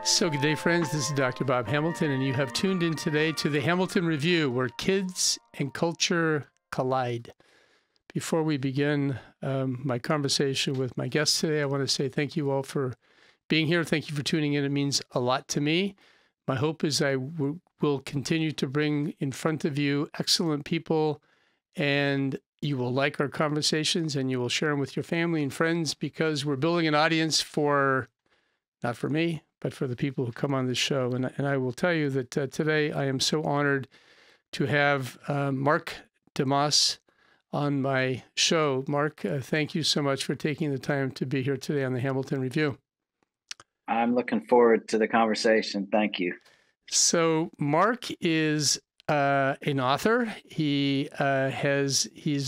So good day, friends. This is Dr. Bob Hamilton, and you have tuned in today to the Hamilton Review, where kids and culture collide. Before we begin my conversation with my guest today, I want to say thank you all for being here. Thank you for tuning in. It means a lot to me. My hope is I will continue to bring in front of you excellent people, and you will like our conversations and you will share them with your family and friends, because we're building an audience for, not for me, but for the people who come on this show. And I will tell you that today I am so honored to have Mark DeMoss on my show. Mark, thank you so much for taking the time to be here today on the Hamilton Review. I'm looking forward to the conversation. Thank you. So Mark is an author. He's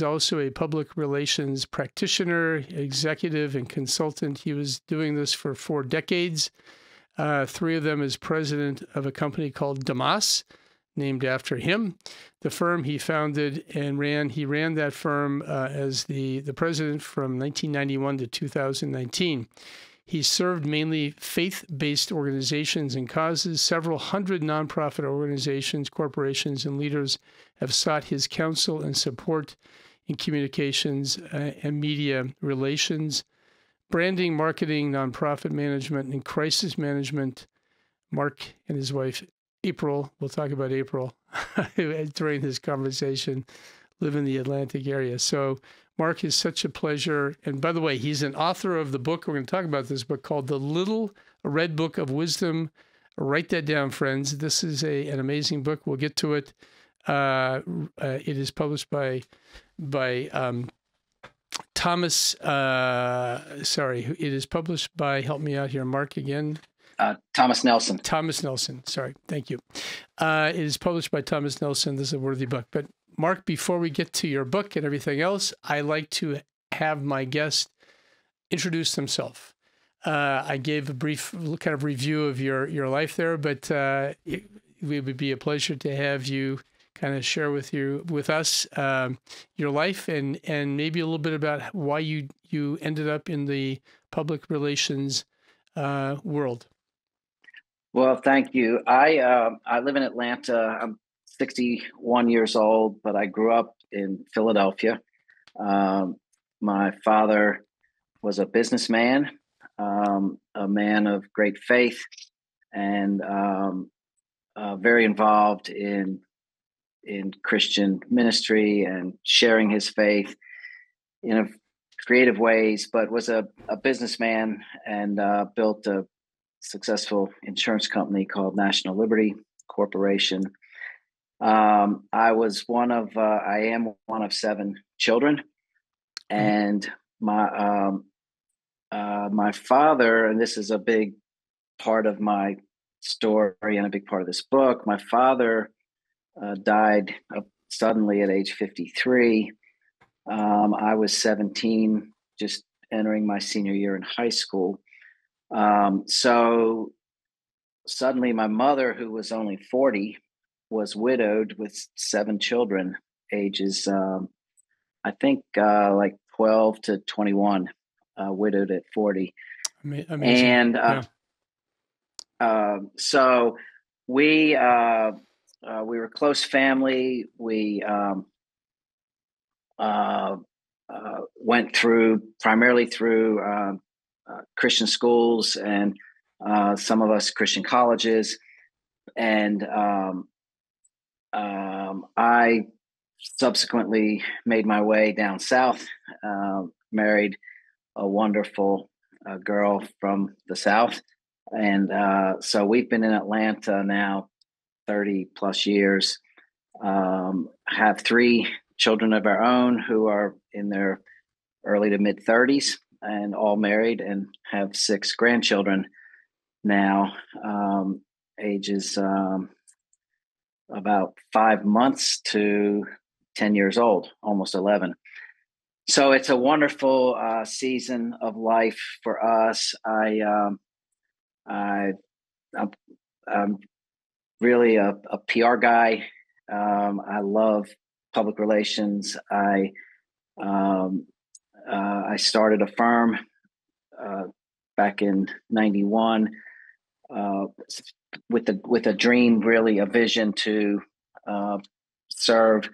also a public relations practitioner, executive, and consultant. He was doing this for 4 decades. 3 of them as president of a company called DeMoss, named after him. The firm he founded and ran, he ran that firm as the president from 1991 to 2019. He served mainly faith-based organizations and causes. Several hundred nonprofit organizations, corporations, and leaders have sought his counsel and support in communications and media relations, branding, marketing, nonprofit management, and crisis management. Mark and his wife, April, we'll talk about April during this conversation, live in the Atlantic area. So Mark is such a pleasure. And by the way, he's an author of the book. We're going to talk about this book called The Little Red Book of Wisdom. Write that down, friends. This is an amazing book. We'll get to it. It is published by Thomas, it is published by, help me out here, Mark, again. Thomas Nelson. Thomas Nelson, sorry, thank you. It is published by Thomas Nelson. This is a worthy book. But Mark, before we get to your book and everything else, I like to have my guest introduce themselves. I gave a brief kind of review of your life there, but it would be a pleasure to have you kind of share with us your life and maybe a little bit about why you ended up in the public relations world. Well, thank you. I live in Atlanta. I'm 61 years old, but I grew up in Philadelphia. My father was a businessman, a man of great faith, and very involved in Christian ministry and sharing his faith in a creative ways, but was a businessman and built a successful insurance company called National Liberty Corporation. I am one of 7 children, and my father, and this is a big part of my story and a big part of this book, my father died suddenly at age 53. I was 17, just entering my senior year in high school. So suddenly my mother, who was only 40, was widowed with 7 children, ages, I think like 12 to 21, widowed at 40. Amazing. And so we were close family. We went primarily through Christian schools and some of us Christian colleges. And I subsequently made my way down south, married a wonderful girl from the South. And so we've been in Atlanta now 30 plus years, have 3 children of our own who are in their early to mid 30s and all married, and have 6 grandchildren now, ages about 5 months to 10 years old, almost 11. So it's a wonderful season of life for us. I'm really a PR guy. I love public relations. I started a firm back in '91 uh, with a dream, really a vision to serve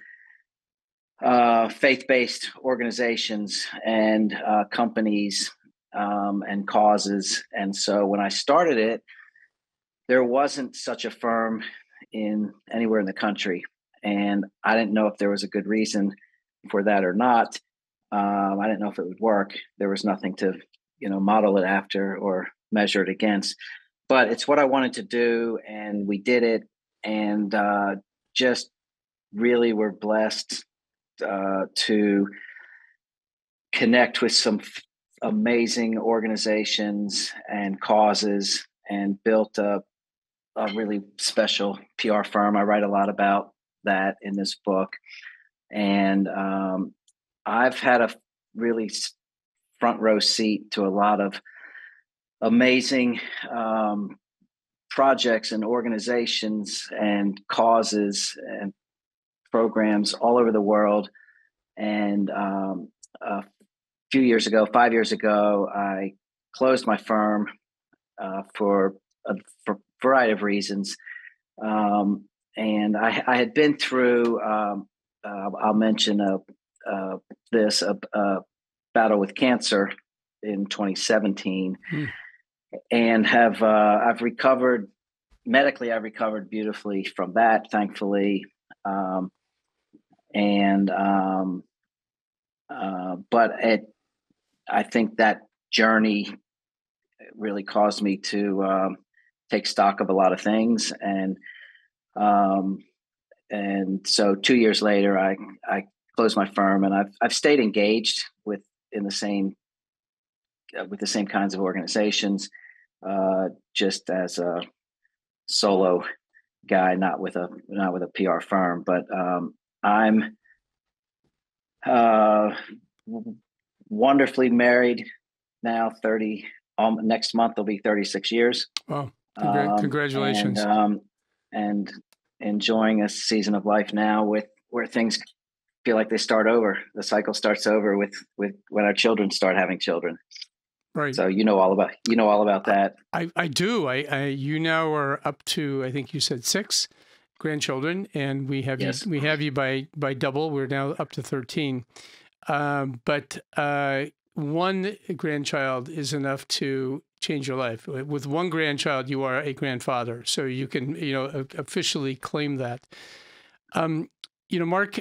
faith-based organizations and companies and causes. And so when I started it, there wasn't such a firm anywhere in the country, and I didn't know if there was a good reason for that or not. I didn't know if it would work. There was nothing to, model it after or measure it against. But it's what I wanted to do, and we did it, and just really were blessed to connect with some amazing organizations and causes, and built a really special PR firm. I write a lot about that in this book, and I've had a really front row seat to a lot of amazing projects and organizations and causes and programs all over the world. And a few years ago, 5 years ago, I closed my firm for a variety of reasons. And I had been through, I'll mention a battle with cancer in 2017, and I've recovered medically. I've recovered beautifully from that, thankfully. But I think that journey really caused me to take stock of a lot of things, and so 2 years later, I closed my firm, and I've stayed engaged with the same kinds of organizations, just as a solo guy, not with a PR firm. But I'm wonderfully married now. Next month will be 36 years. Wow! Congratulations! And enjoying a season of life now where things feel like they start over. The cycle starts over with when our children start having children. Right. So you know all about that. I do. You now are up to, I think you said 6 grandchildren, and we have you by double. We're now up to 13. But one grandchild is enough to change your life. With one grandchild, you are a grandfather, so you can officially claim that. Mark,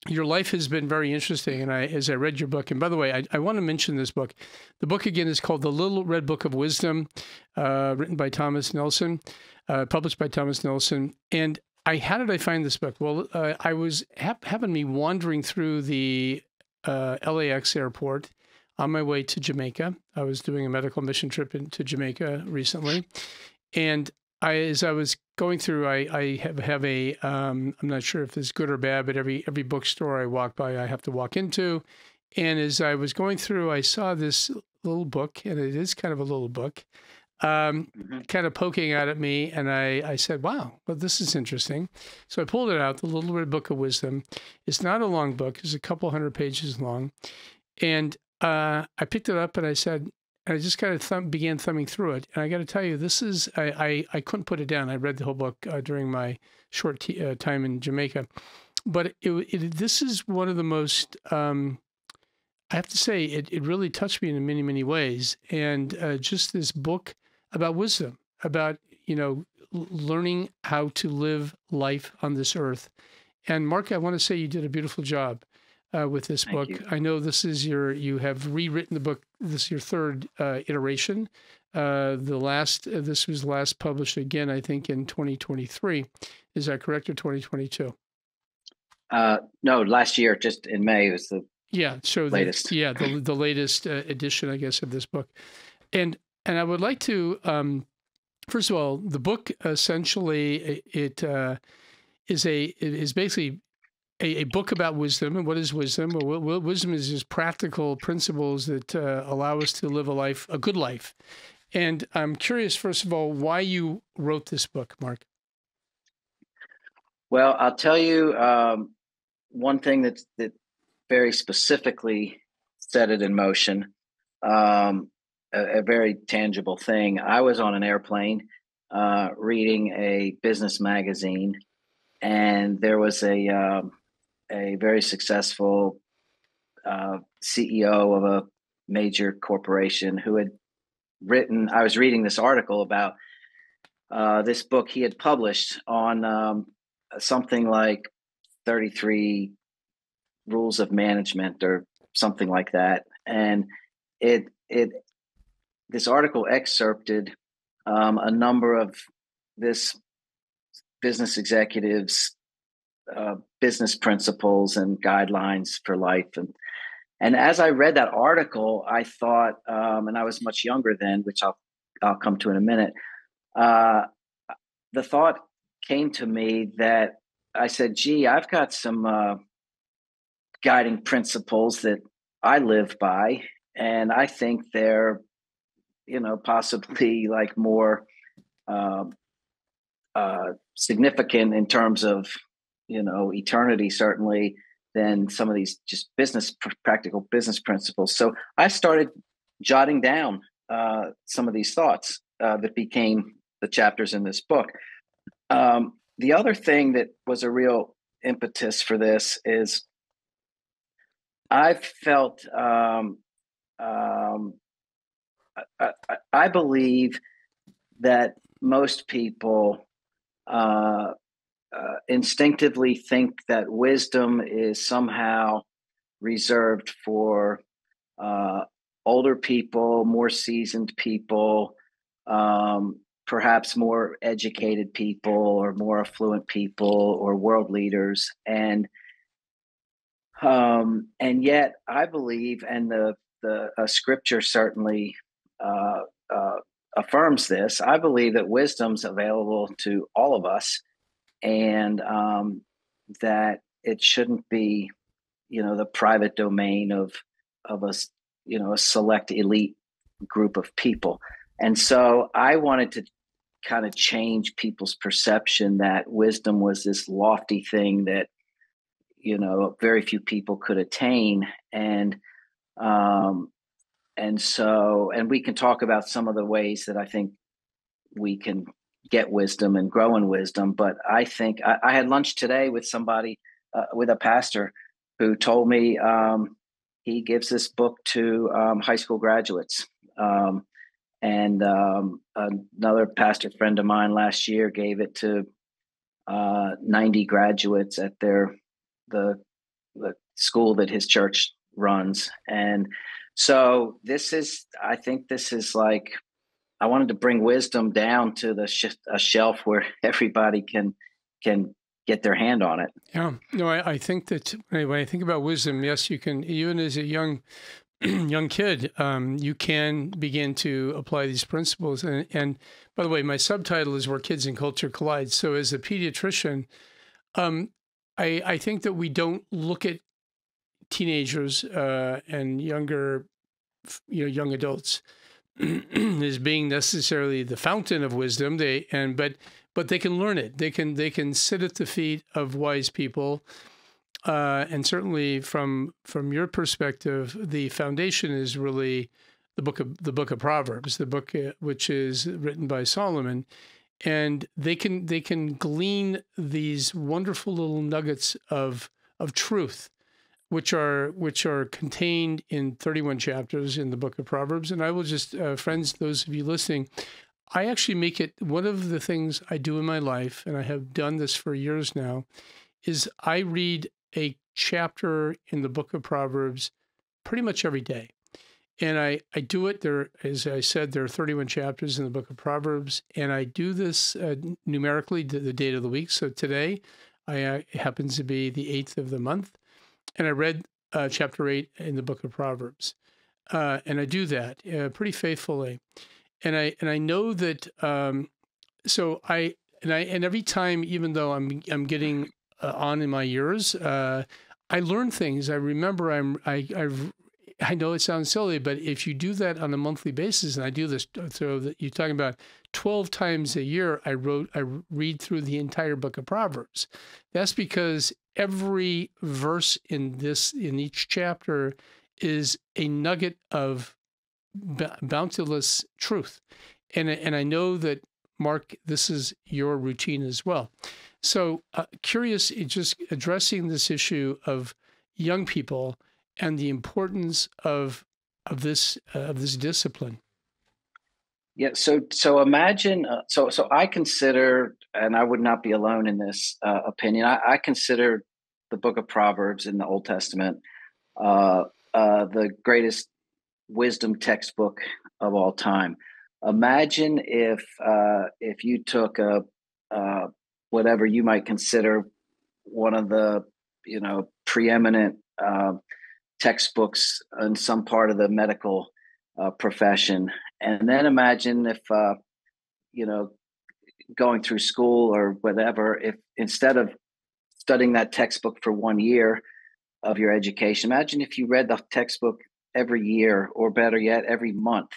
your life has been very interesting, and as I read your book, and by the way, I want to mention this book. The book again is called The Little Red Book of Wisdom, written by Thomas Nelson, published by Thomas Nelson. And how did I find this book? Well, I was having me wandering through the LAX airport on my way to Jamaica. I was doing a medical mission trip into Jamaica recently, and as I was going through, I have a I'm not sure if it's good or bad, but every bookstore I walk by, I have to walk into. And as I was going through, I saw this little book, and it is kind of a little book, kind of poking out at me. And I said, wow, well, this is interesting. So I pulled it out, The Little Red Book of Wisdom. It's not a long book. It's a couple hundred pages long. And I picked it up, and I said, I just kind of began thumbing through it. And I got to tell you, this is, I couldn't put it down. I read the whole book during my short time in Jamaica. But this is one of the most, I have to say, it really touched me in many, many ways. And just this book about wisdom, about, learning how to live life on this earth. And Mark, I want to say you did a beautiful job with this book. Thank you. I know this is you have rewritten the book. This is your third iteration. This was last published again, I think, in 2023. Is that correct, or 2022? No, last year, just in May, was the latest. The latest edition, I guess, of this book. And I would like to, first of all, the book essentially is basically a book about wisdom. And what is wisdom? Well, wisdom is just practical principles that allow us to live a good life. And I'm curious, first of all, why you wrote this book, Mark. Well, I'll tell you one thing that very specifically set it in motion. a very tangible thing. I was on an airplane reading a business magazine, and there was a very successful CEO of a major corporation who had written. I was reading this article about this book he had published on something like 33 rules of management or something like that, and it this article excerpted a number of this business executives' business principles and guidelines for life. And as I read that article, I thought, and I was much younger then, which I'll come to in a minute. The thought came to me that I said, "Gee, I've got some guiding principles that I live by, and I think they're, possibly like more significant in terms of, eternity, certainly, than some of these just practical business principles." So I started jotting down some of these thoughts that became the chapters in this book. The other thing that was a real impetus for this is I've felt I believe that most people instinctively think that wisdom is somehow reserved for older people, more seasoned people, perhaps more educated people or more affluent people or world leaders. And yet I believe, and the scripture certainly affirms this, I believe that wisdom's available to all of us, and that it shouldn't be, the private domain of a select elite group of people. And so I wanted to kind of change people's perception that wisdom was this lofty thing that, very few people could attain. And we can talk about some of the ways that I think we can get wisdom and grow in wisdom. But I think I had lunch today with somebody, with a pastor, who told me he gives this book to high school graduates. And another pastor friend of mine last year gave it to 90 graduates at the school that his church runs. And so I think this is like, I wanted to bring wisdom down to a shelf where everybody can get their hand on it. Yeah, no, I think that when I think about wisdom, yes, you can, even as a young kid, you can begin to apply these principles. And by the way, my subtitle is Where Kids and Culture Collide. So as a pediatrician, I think that we don't look at teenagers and younger, young adults as being necessarily the fountain of wisdom. But they can learn it. They can sit at the feet of wise people. And certainly from your perspective, the foundation is really the book of Proverbs, the book which is written by Solomon, and they can glean these wonderful little nuggets of truth, which are contained in 31 chapters in the book of Proverbs. And I will just, friends, those of you listening, I actually make it one of the things I do in my life, and I have done this for years now, is I read a chapter in the book of Proverbs pretty much every day. And I do it there, as I said, there are 31 chapters in the book of Proverbs, and I do this numerically, the date of the week. So today it happens to be the 8th of the month, and I read chapter 8 in the book of Proverbs. And I do that pretty faithfully. And I know that, and every time, even though I'm getting on in my years, I learn things. I remember I know it sounds silly, but if you do that on a monthly basis, and I do this, so that you're talking about 12 times a year, I read through the entire book of Proverbs. That's because every verse in each chapter is a nugget of boundless truth. And I know that, Mark, this is your routine as well. So curious, just addressing this issue of young people and the importance of this discipline. Yeah. So imagine. So I consider, and I would not be alone in this opinion. I consider the Book of Proverbs in the Old Testament the greatest wisdom textbook of all time. Imagine if you took a whatever you might consider one of the preeminent textbooks in some part of the medical profession, and then imagine if going through school or whatever, if instead of studying that textbook for 1 year of your education, imagine if you read the textbook every year, or better yet, every month.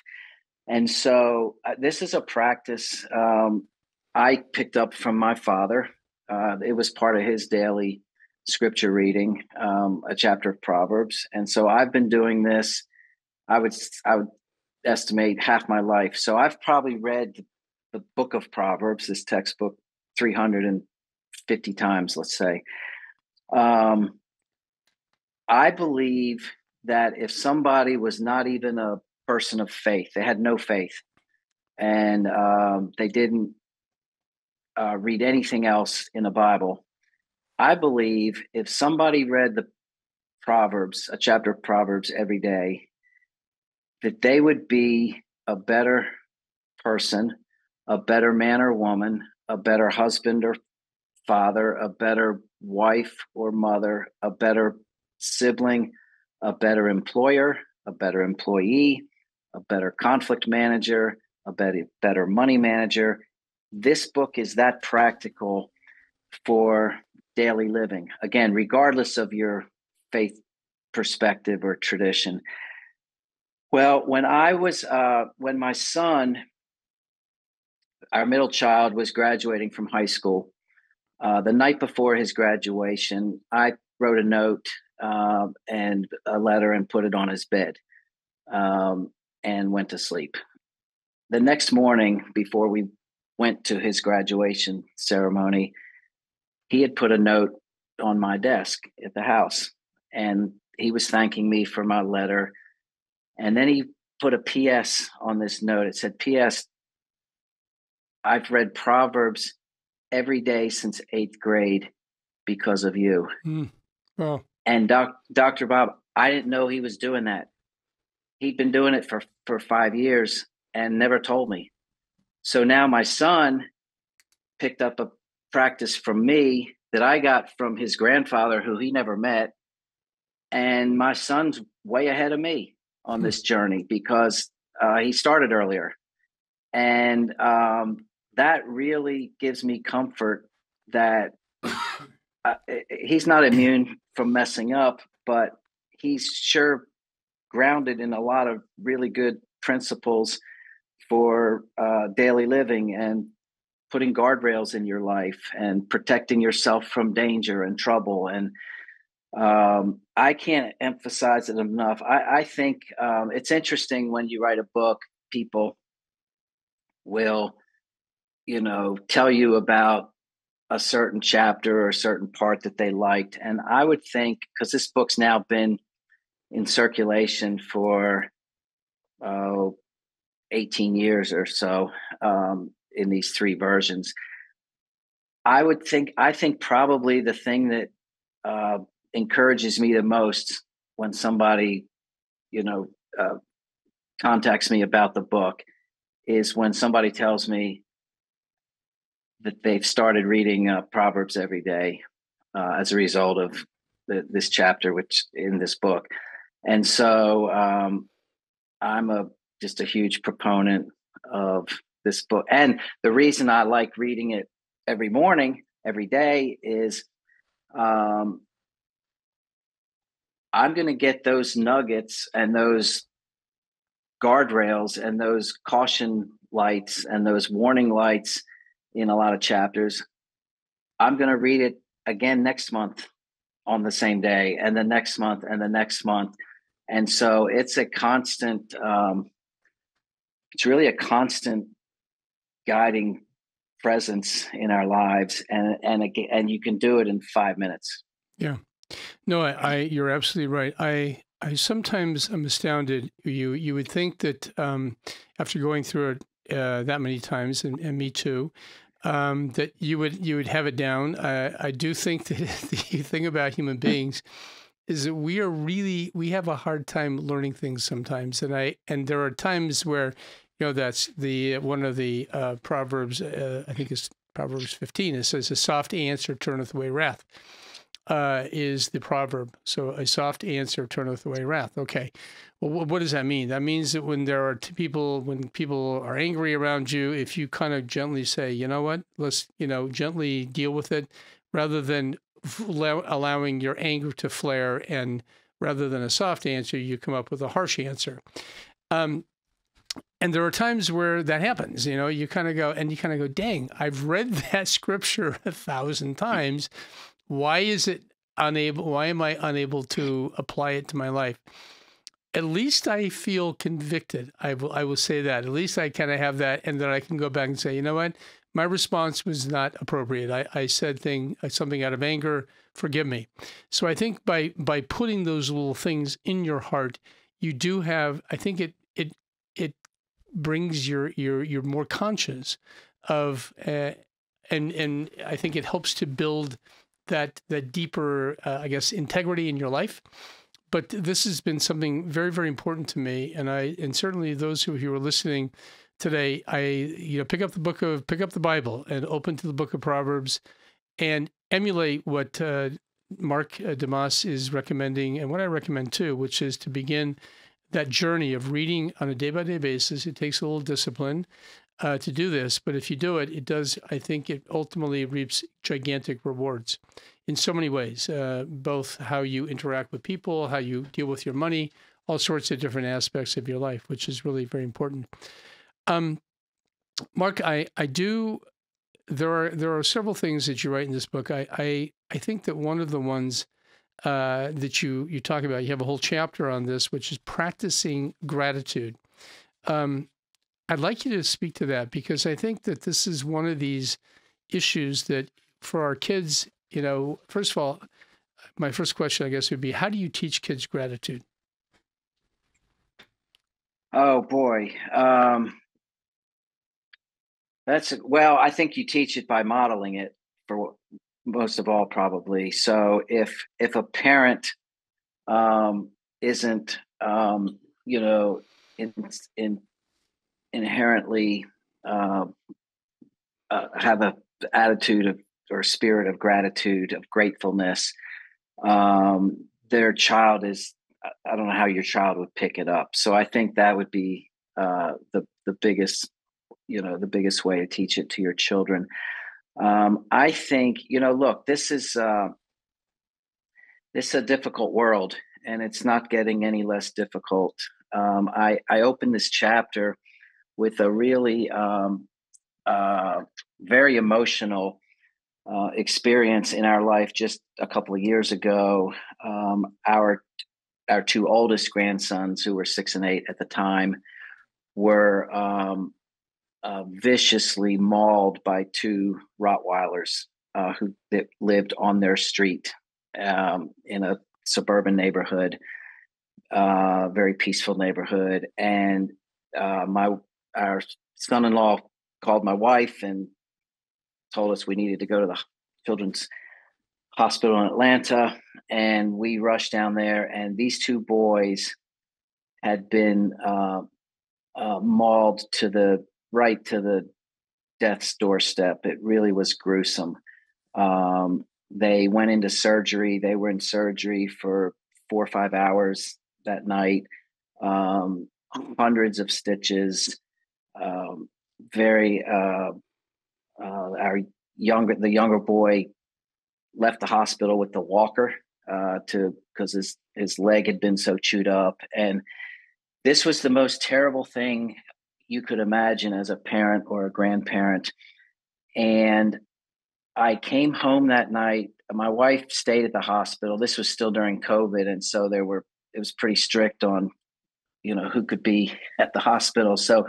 And so this is a practice I picked up from my father. It was part of his daily scripture reading, a chapter of Proverbs. And so I've been doing this, I would estimate, half my life. So I've probably read the Book of Proverbs, this textbook, 350 times, let's say. I believe that if somebody was not even a person of faith, they had no faith, and they didn't read anything else in the Bible, I believe if somebody read the Proverbs, a chapter of Proverbs every day, that they would be a better person, a better man or woman, a better husband or father, a better wife or mother, a better sibling, a better employer, a better employee, a better conflict manager, a better money manager. This book is that practical for daily living. Again, regardless of your faith perspective or tradition. Well, when my son, our middle child, was graduating from high school, the night before his graduation, I wrote a note and a letter and put it on his bed, and went to sleep. The next morning, before we went to his graduation ceremony, he had put a note on my desk at the house, and he was thanking me for my letter. And then he put a PS on this note. It said, PS, I've read Proverbs every day since 8th grade because of you. Wow. And Dr. Bob, I didn't know he was doing that. He'd been doing it for 5 years and never told me. So now my son picked up a practice from me that I got from his grandfather, who he never met. And my son's way ahead of me on this journey because he started earlier. And that really gives me comfort that he's not immune from messing up, but he's sure grounded in a lot of really good principles for daily living and putting guardrails in your life and protecting yourself from danger and trouble. And I can't emphasize it enough. I think it's interesting when you write a book, people will, tell you about a certain chapter or a certain part that they liked. And I would think, because this book's now been in circulation for 18 years or so, in these 3 versions, I think probably the thing that encourages me the most when somebody, contacts me about the book is when somebody tells me that they've started reading Proverbs every day as a result of this chapter, which in this book. And so I'm just a huge proponent of this book. And the reason I like reading it every morning, every day is I'm going to get those nuggets and those guardrails and those caution lights and those warning lights in a lot of chapters. I'm going to read it again next month on the same day, and the next month and the next month. And so it's a constant really a constant guiding presence in our lives, and you can do it in 5 minutes. Yeah. No, you're absolutely right. I sometimes am astounded. You would think that after going through it that many times, and me too, that you would have it down. I do think that the thing about human beings is that we have a hard time learning things sometimes, and there are times where, that's one of the Proverbs. I think it's Proverbs 15. It says, "A soft answer turneth away wrath." Is the proverb. So a soft answer turneth away wrath. Okay. Well, what does that mean? That means that when when people are angry around you, if you kind of gently say, you know what, let's, gently deal with it, rather than allowing your anger to flare, and rather than a soft answer, you come up with a harsh answer. And there are times where that happens, you kind of go, dang, I've read that scripture 1,000 times. Why am I unable to apply it to my life? At least I feel convicted. I will say that. At least I kind of have that, and then I can go back and say, you know what? My response was not appropriate. I said something out of anger. Forgive me. So I think by putting those little things in your heart, you do have. I think it brings you're more conscious of, and I think it helps to build that deeper, I guess, integrity in your life. But this has been something very, very important to me, and certainly those who are listening today. Pick up the Bible and open to the Book of Proverbs, and emulate what Mark DeMoss is recommending, and what I recommend too, which is to begin that journey of reading on a day-by-day basis. It takes a little discipline to do this, but if you do it, it does. I think it ultimately reaps gigantic rewards in so many ways, both how you interact with people, how you deal with your money, all sorts of different aspects of your life, which is really very important. Mark, there are several things that you write in this book. I think that one of the ones that you talk about, you have a whole chapter on this, which is practicing gratitude. I'd like you to speak to that, because I think that this is one of these issues that for our kids, first of all, my first question, I guess, would be, how do you teach kids gratitude? Oh boy. I think you teach it by modeling it, for most of all, probably. So if a parent isn't in inherently have a attitude of, or spirit of gratitude, of gratefulness, their child is, I don't know how your child would pick it up. So I think that would be the biggest, the biggest way to teach it to your children. I think, look, this is a difficult world, and it's not getting any less difficult. I opened this chapter with a really very emotional experience in our life just a couple of years ago. Our two oldest grandsons, who were 6 and 8 at the time, were viciously mauled by two Rottweilers who lived on their street in a suburban neighborhood, very peaceful neighborhood. And our son-in-law called my wife and told us we needed to go to the children's hospital in Atlanta. And we rushed down there, and these two boys had been mauled to the death's doorstep. It really was gruesome. They went into surgery. They were in surgery for 4 or 5 hours that night. Hundreds of stitches. The younger boy left the hospital with the walker because his leg had been so chewed up. And this was the most terrible thing you could imagine as a parent or a grandparent. And I came home that night. My wife stayed at the hospital. This was still during COVID, and so it was pretty strict on, who could be at the hospital. So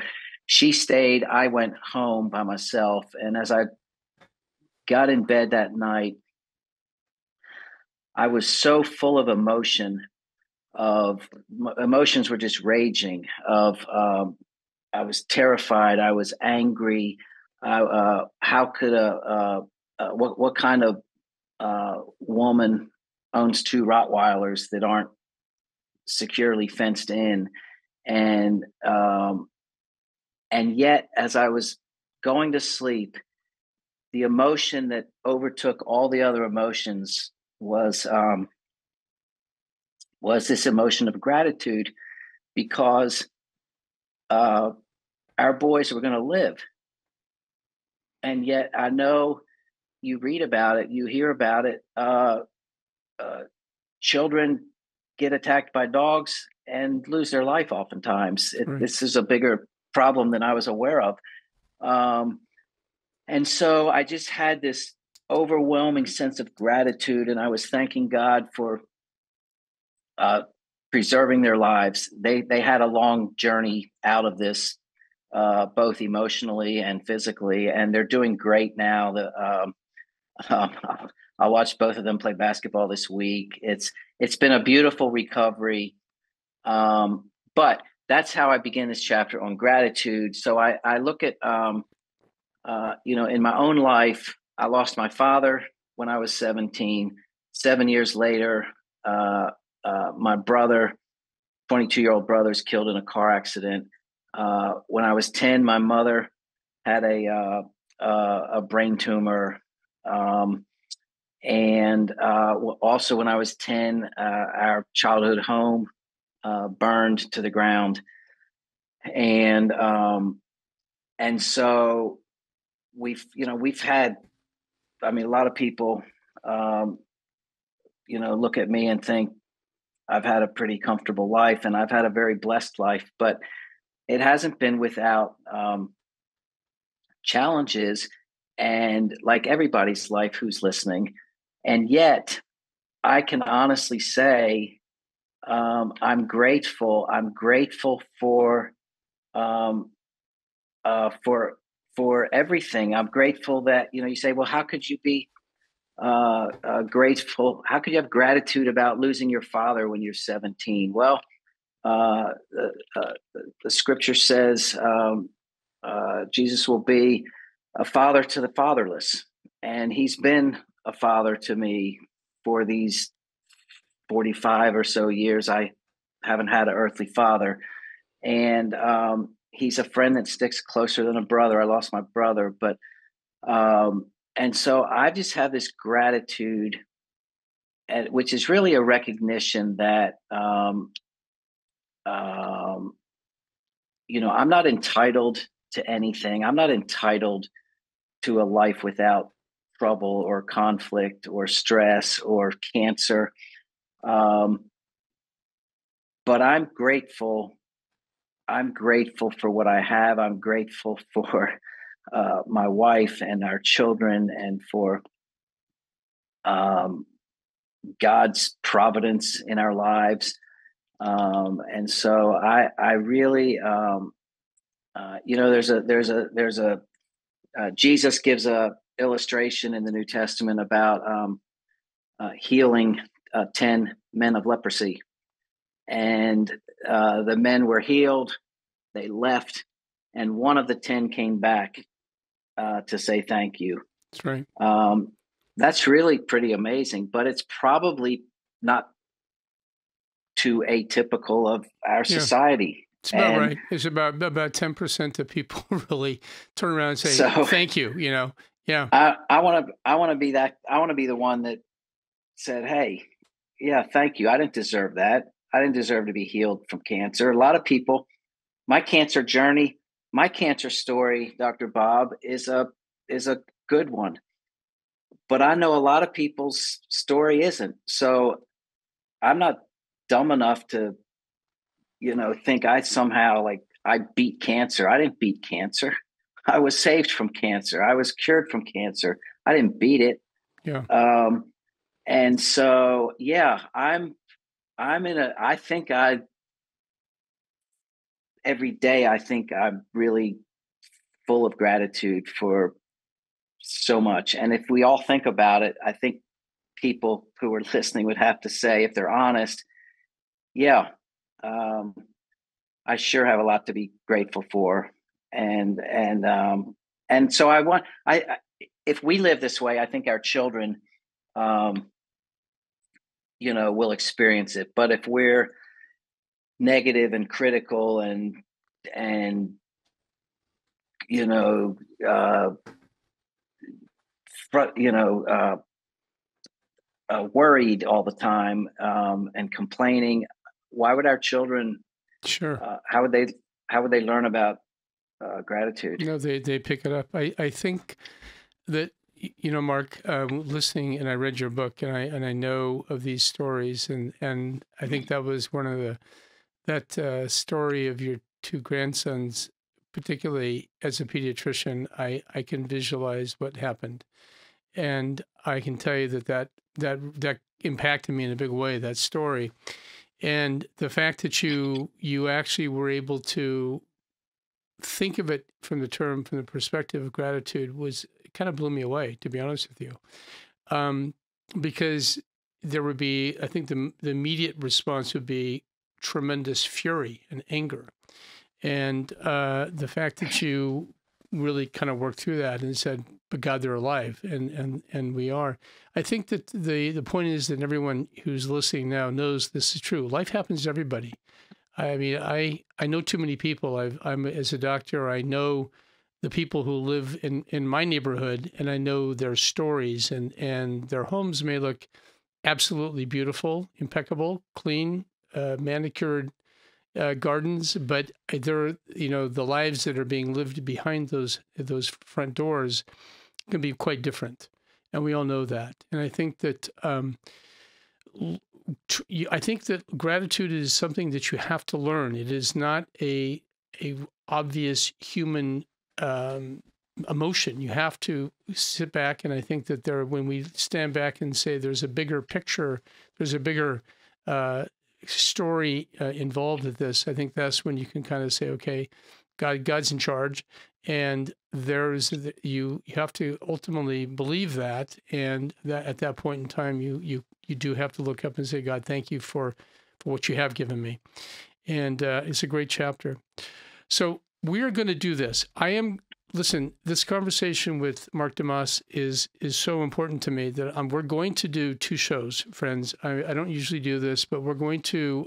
she stayed. I went home by myself. And as I got in bed that night, I was so full of emotions were just raging I was terrified. I was angry. How could what kind of woman owns two Rottweilers that aren't securely fenced in? And yet, as I was going to sleep, the emotion that overtook all the other emotions was this emotion of gratitude, because our boys were going to live. And yet, I know you read about it, you hear about it. Children get attacked by dogs and lose their life oftentimes. Right. This is a bigger problem than I was aware of. And so I just had this overwhelming sense of gratitude, and I was thanking God for preserving their lives. They had a long journey out of this, both emotionally and physically, and they're doing great now. I watched both of them play basketball this week. It's been a beautiful recovery. But that's how I begin this chapter on gratitude. So I look at, in my own life, I lost my father when I was 17. 7 years later, my brother, 22-year-old brother, was killed in a car accident. When I was 10, my mother had a brain tumor. And also when I was 10, our childhood home burned to the ground. And so we've had, a lot of people, look at me and think I've had a pretty comfortable life, and I've had a very blessed life, but it hasn't been without challenges, and like everybody's life who's listening. And yet I can honestly say, I'm grateful. I'm grateful for everything. I'm grateful that, you say, well, how could you be grateful? How could you have gratitude about losing your father when you're 17? Well, the scripture says Jesus will be a father to the fatherless, and he's been a father to me for these 45 or so years. I haven't had an earthly father, and he's a friend that sticks closer than a brother. I lost my brother, but and so I just have this gratitude, which is really a recognition that I'm not entitled to anything. I'm not entitled to a life without trouble or conflict or stress or cancer. But I'm grateful. I'm grateful for what I have. I'm grateful for my wife and our children, and for God's providence in our lives. And so I really, there's a Jesus gives a illustration in the New Testament about healing 10 men of leprosy, and the men were healed. They left, and one of the 10 came back to say thank you. That's right. That's really pretty amazing, but it's probably not too atypical of our society. It's about right. It's about 10% of people really turn around and say thank you. Yeah. I want to be that. I want to be the one that said, "Hey, yeah, thank you. I didn't deserve that. I didn't deserve to be healed from cancer." A lot of people, my cancer journey, my cancer story, Dr. Bob, is a good one. But I know a lot of people's story isn't. So I'm not dumb enough to, think I somehow I beat cancer. I didn't beat cancer. I was saved from cancer. I was cured from cancer. I didn't beat it. Yeah. And so, yeah, I'm in I think I every day, I think I'm really full of gratitude for so much. And if we all think about it, I think people who are listening would have to say, if they're honest, yeah, I sure have a lot to be grateful for. And so if we live this way, I think our children, will experience it. But if we're negative and critical and you know, worried all the time and complaining, why would our children? Sure. How would they learn about gratitude? They pick it up. I think that, Mark, listening, and I read your book, and I know of these stories, and I think that was one of that story of your two grandsons, particularly as a pediatrician. I can visualize what happened, and I can tell you that impacted me in a big way, that story. And the fact that you actually were able to think of it from the perspective of gratitude kind of blew me away, to be honest with you. Because there would be, I think the immediate response would be tremendous fury and anger. And the fact that you really kind of worked through that and said, but God, they're alive, and we are. I think that the point is that everyone who's listening now knows this is true. Life happens to everybody. I mean, I know too many people. I'm as a doctor, I know the people who live in my neighborhood, and I know their stories, and their homes may look absolutely beautiful, impeccable, clean, manicured gardens, but they're, the lives that are being lived behind those front doors can be quite different, and we all know that. And I think that gratitude is something that you have to learn. It is not a obvious human emotion. You have to sit back, and I think that when we stand back and say there's a bigger picture, there's a bigger story involved with this, I think that's when you can kind of say, okay, God's in charge, and you have to ultimately believe that, and that at that point in time, you do have to look up and say, God, thank you for what you have given me. And it's a great chapter. So we are going to do this. Listen, this conversation with Mark DeMoss is so important to me that we're going to do 2 shows, friends. I don't usually do this, but we're going to,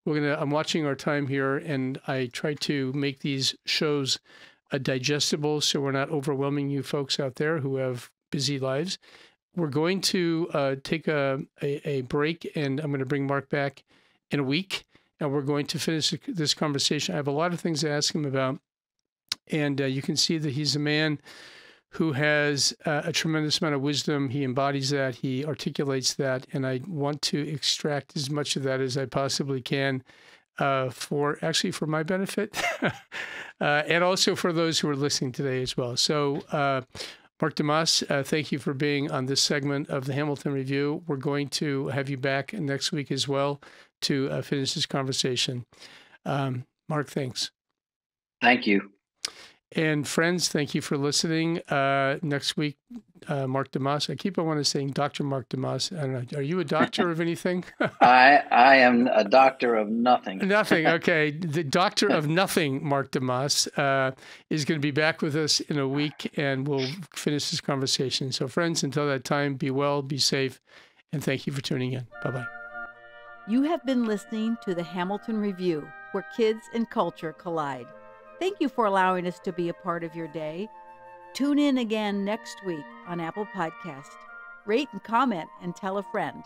I'm watching our time here, and I try to make these shows digestible so we're not overwhelming you folks out there who have busy lives. We're going to take a break, and I'm going to bring Mark back in a week, and we're going to finish this conversation. I have a lot of things to ask him about. And you can see that he's a man who has a tremendous amount of wisdom. He embodies that. He articulates that. And I want to extract as much of that as I possibly can for my benefit and also for those who are listening today as well. So, Mark DeMoss, thank you for being on this segment of the Hamilton Review. We're going to have you back next week as well to finish this conversation. Mark, thanks. Thank you. And friends, thank you for listening. Next week, Mark DeMoss. I keep on wanting to saying Dr. Mark DeMoss. I don't know. Are you a doctor of anything? I am a doctor of nothing. Nothing. Okay. The doctor of nothing, Mark DeMoss, is going to be back with us in a week, and we'll finish this conversation. So friends, until that time, be well, be safe, and thank you for tuning in. Bye-bye. You have been listening to the Hamilton Review, where kids and culture collide. Thank you for allowing us to be a part of your day. Tune in again next week on Apple Podcast. Rate and comment and tell a friend.